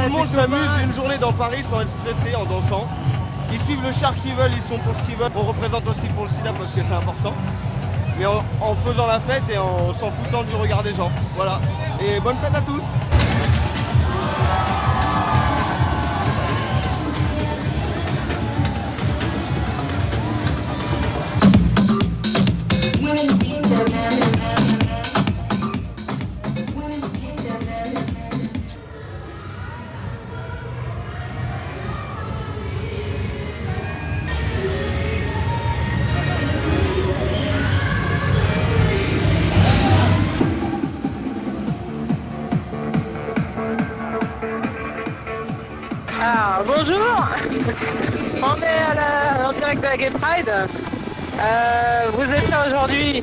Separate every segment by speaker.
Speaker 1: le monde s'amuse une journée dans Paris sans être stressé en dansant. Ils suivent le char qu'ils veulent, ils sont pour ce qu'ils veulent. On représente aussi pour le sida parce que c'est important. Mais en faisant la fête et en s'en foutant du regard des gens. Voilà. Et bonne fête à tous.
Speaker 2: Alors, bonjour. On est en direct de la Gay Pride. Vous êtes là aujourd'hui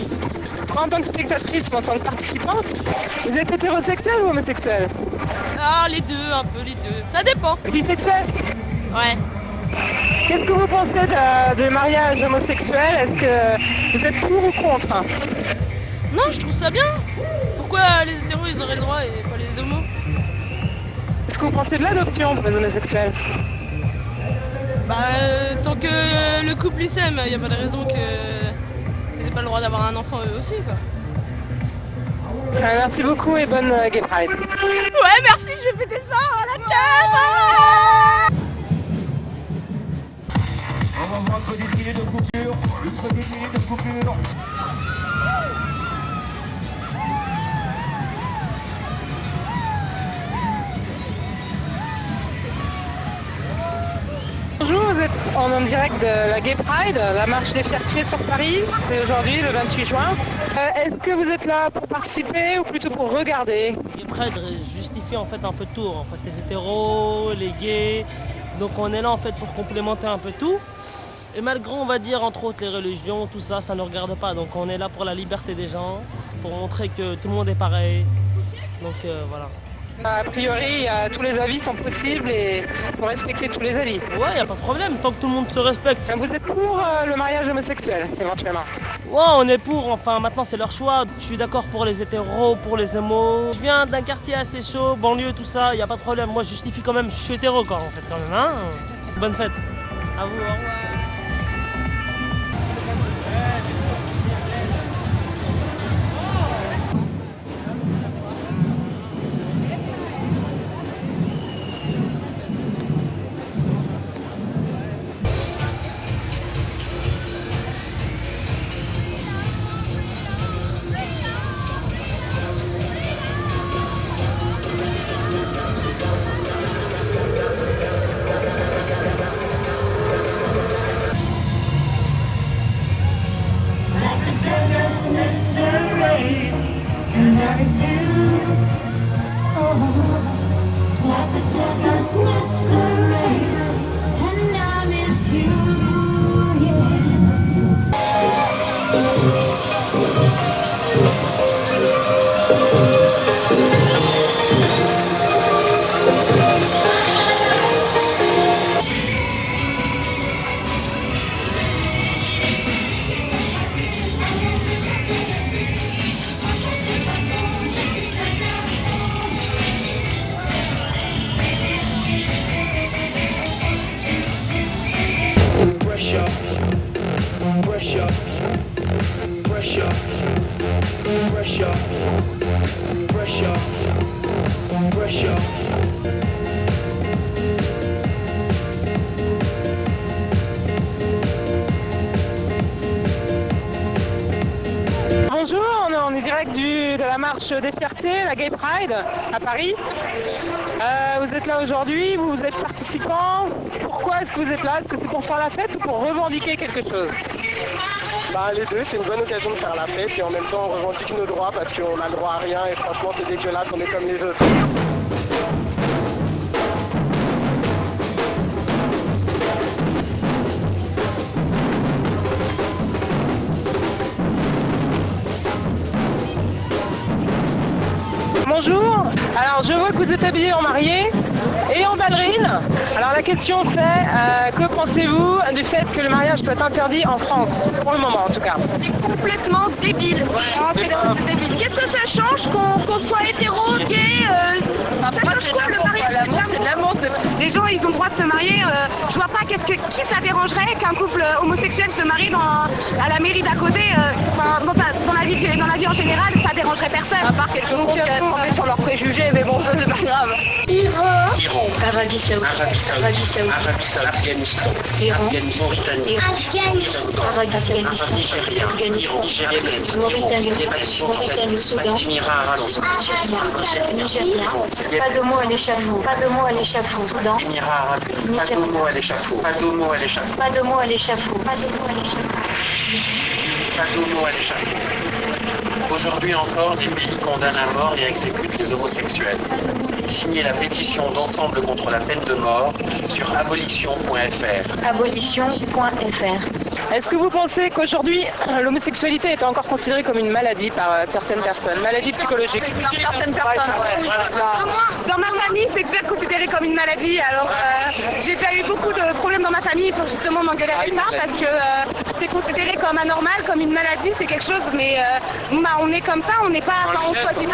Speaker 2: en tant que spectatrice ou en tant que participante. Vous êtes hétérosexuel ou homosexuel?
Speaker 3: Ah, les deux, un peu les deux. Ça dépend.
Speaker 2: Bisexuel?
Speaker 3: Ouais.
Speaker 2: Qu'est-ce que vous pensez de mariage homosexuel? Est-ce que vous êtes pour ou contre?
Speaker 3: Non, je trouve ça bien. Pourquoi les hétéros ils auraient le droit et pas les homos?
Speaker 2: Est-ce que vous pensez de l'adoption pour les homosexuels?
Speaker 3: Tant que le couple il s'aime, il n'y a pas de raison qu'ils aient pas le droit d'avoir un enfant eux aussi, quoi.
Speaker 2: Merci beaucoup et bonne Gay Pride.
Speaker 3: Ouais, merci, j'ai fêté ça à la table.
Speaker 4: On va voir le défilé de coupure, le défilé de coupure.
Speaker 2: Bonjour, vous êtes en direct de la Gay Pride, la marche des Fiertiers sur Paris. C'est aujourd'hui, le 28 juin. Est-ce que vous êtes là pour participer ou plutôt pour regarder?
Speaker 5: Gay Pride justifie en fait un peu tout, en fait les hétéros, les gays. Donc on est là en fait pour complémenter un peu tout. Et malgré on va dire entre autres les religions, tout ça, ça ne regarde pas. Donc on est là pour la liberté des gens, pour montrer que tout le monde est pareil. Donc voilà.
Speaker 2: A priori, tous les avis sont possibles et il faut respecter tous les avis.
Speaker 5: Ouais, y a pas de problème, tant que tout le monde se respecte.
Speaker 2: Vous êtes pour le mariage homosexuel, éventuellement?
Speaker 5: Ouais, on est pour, enfin maintenant c'est leur choix. Je suis d'accord pour les hétéros, pour les homos. Je viens d'un quartier assez chaud, banlieue, tout ça, y a pas de problème. Moi je justifie quand même, je suis hétéro quoi, en fait quand même, hein. Bonne fête. À vous, au revoir.
Speaker 6: Miss the rain, and I miss you. Oh, like the deserts miss the rain, and I miss you.
Speaker 2: Bonjour, on est direct de la marche des Fiertés, la Gay Pride, à Paris. Vous êtes là aujourd'hui, vous êtes participant. Pourquoi est-ce que vous êtes là? Est-ce que c'est pour faire la fête ou pour revendiquer quelque chose?
Speaker 1: Les deux, c'est une bonne occasion de faire la fête et en même temps on revendique nos droits parce qu'on a le droit à rien et franchement c'est dégueulasse, on est comme les autres.
Speaker 2: Bonjour, alors je vois que vous êtes habillé en mariée et en ballerine. Alors la question c'est, que pensez-vous du fait que le mariage peut être interdit en France, pour le moment en tout cas?
Speaker 3: C'est complètement débile. C'est débile. Qu'est-ce que ça change qu'on soit hétéro, gay Ça change quoi le mariage? C'est de l'amour.
Speaker 7: ils ont le droit de se marier. Je vois pas qui ça dérangerait qu'un couple homosexuel se marie à la mairie d'à côté. Dans la vie en général, ça dérangerait personne. À part quelques mots qui restent sur leurs préjugés, mais bon, c'est pas grave.
Speaker 8: Iran,
Speaker 7: Arabie Saoudite,
Speaker 8: Afghanistan,
Speaker 7: Iran,
Speaker 8: Mauritanie,
Speaker 7: Afghanistan, Mauritanie, Soudan,
Speaker 8: Émirats arabes,
Speaker 7: Nigeria. Pas de mots à l'échafaud, pas de mots à l'échafaud. Soudan,
Speaker 8: Émirats arabes, pas de mots à l'échafaud, pas de mots à l'échafaud,
Speaker 7: pas de mots à l'échafaud, pas de mots à l'échafaud.
Speaker 8: pas de mots à l'échafaud. Aujourd'hui encore, des pays condamnent à mort et exécutent les homosexuels. Signez la pétition d'ensemble contre la peine de mort sur abolition.fr.
Speaker 7: Abolition.fr.
Speaker 2: Est-ce que vous pensez qu'aujourd'hui, l'homosexualité est encore considérée comme une maladie par certaines personnes, maladie psychologique?
Speaker 7: Certaines personnes, dans ma famille, c'est déjà considéré comme une maladie. Alors, j'ai déjà eu beaucoup de problèmes dans ma famille pour justement m'engueuler avec ça, parce que c'est considéré comme anormal, comme une maladie, c'est quelque chose, mais on est comme ça, on n'est pas, on choisit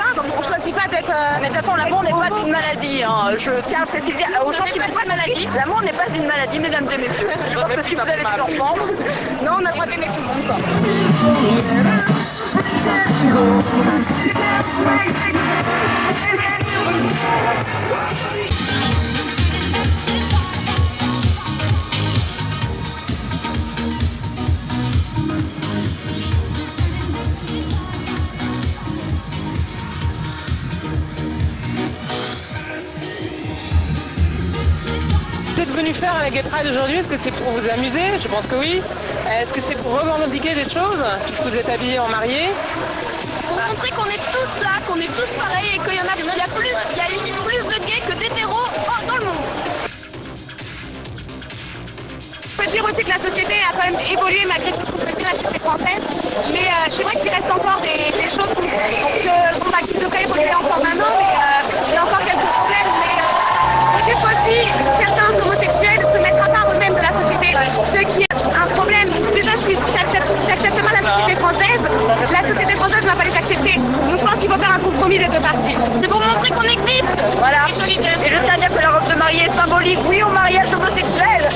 Speaker 7: pas d'être. Mais de toute façon, l'amour n'est pas une maladie. Hein. Je tiens à préciser aux gens qui n'ont pas de maladie, l'amour n'est pas une maladie, mesdames et messieurs. Je pense que si vous avez des enfants, non, on a le droit d'aimer tout le monde, quoi.
Speaker 2: Vous êtes venu faire à la Gay Pride aujourd'hui, est-ce que c'est pour vous amuser? Je pense que oui. Est-ce que c'est pour revendiquer des choses, puisque vous êtes habillés en mariés?
Speaker 7: Pour montrer qu'on est tous là, qu'on est tous pareils et qu'il y a limite plus de gays que d'hétéros dans le monde. Je peux dire aussi que la société a quand même évolué malgré tout ce qu'on peut dire la société française, mais c'est vrai qu'il reste encore des choses que l'activité de il faut le faire encore maintenant, mais j'ai encore quelques problèmes, mais je sais aussi certains homosexuels se mettent à part eux-mêmes de la société, ce qui est un problème. Déjà, j'accepte pas la société française, la société française ne va pas les accepter. Donc je pense qu'il faut faire un compromis des deux parties. C'est pour montrer qu'on existe. Voilà. Et je tiens à dire que la robe de mariée est symbolique, oui, au mariage homosexuel.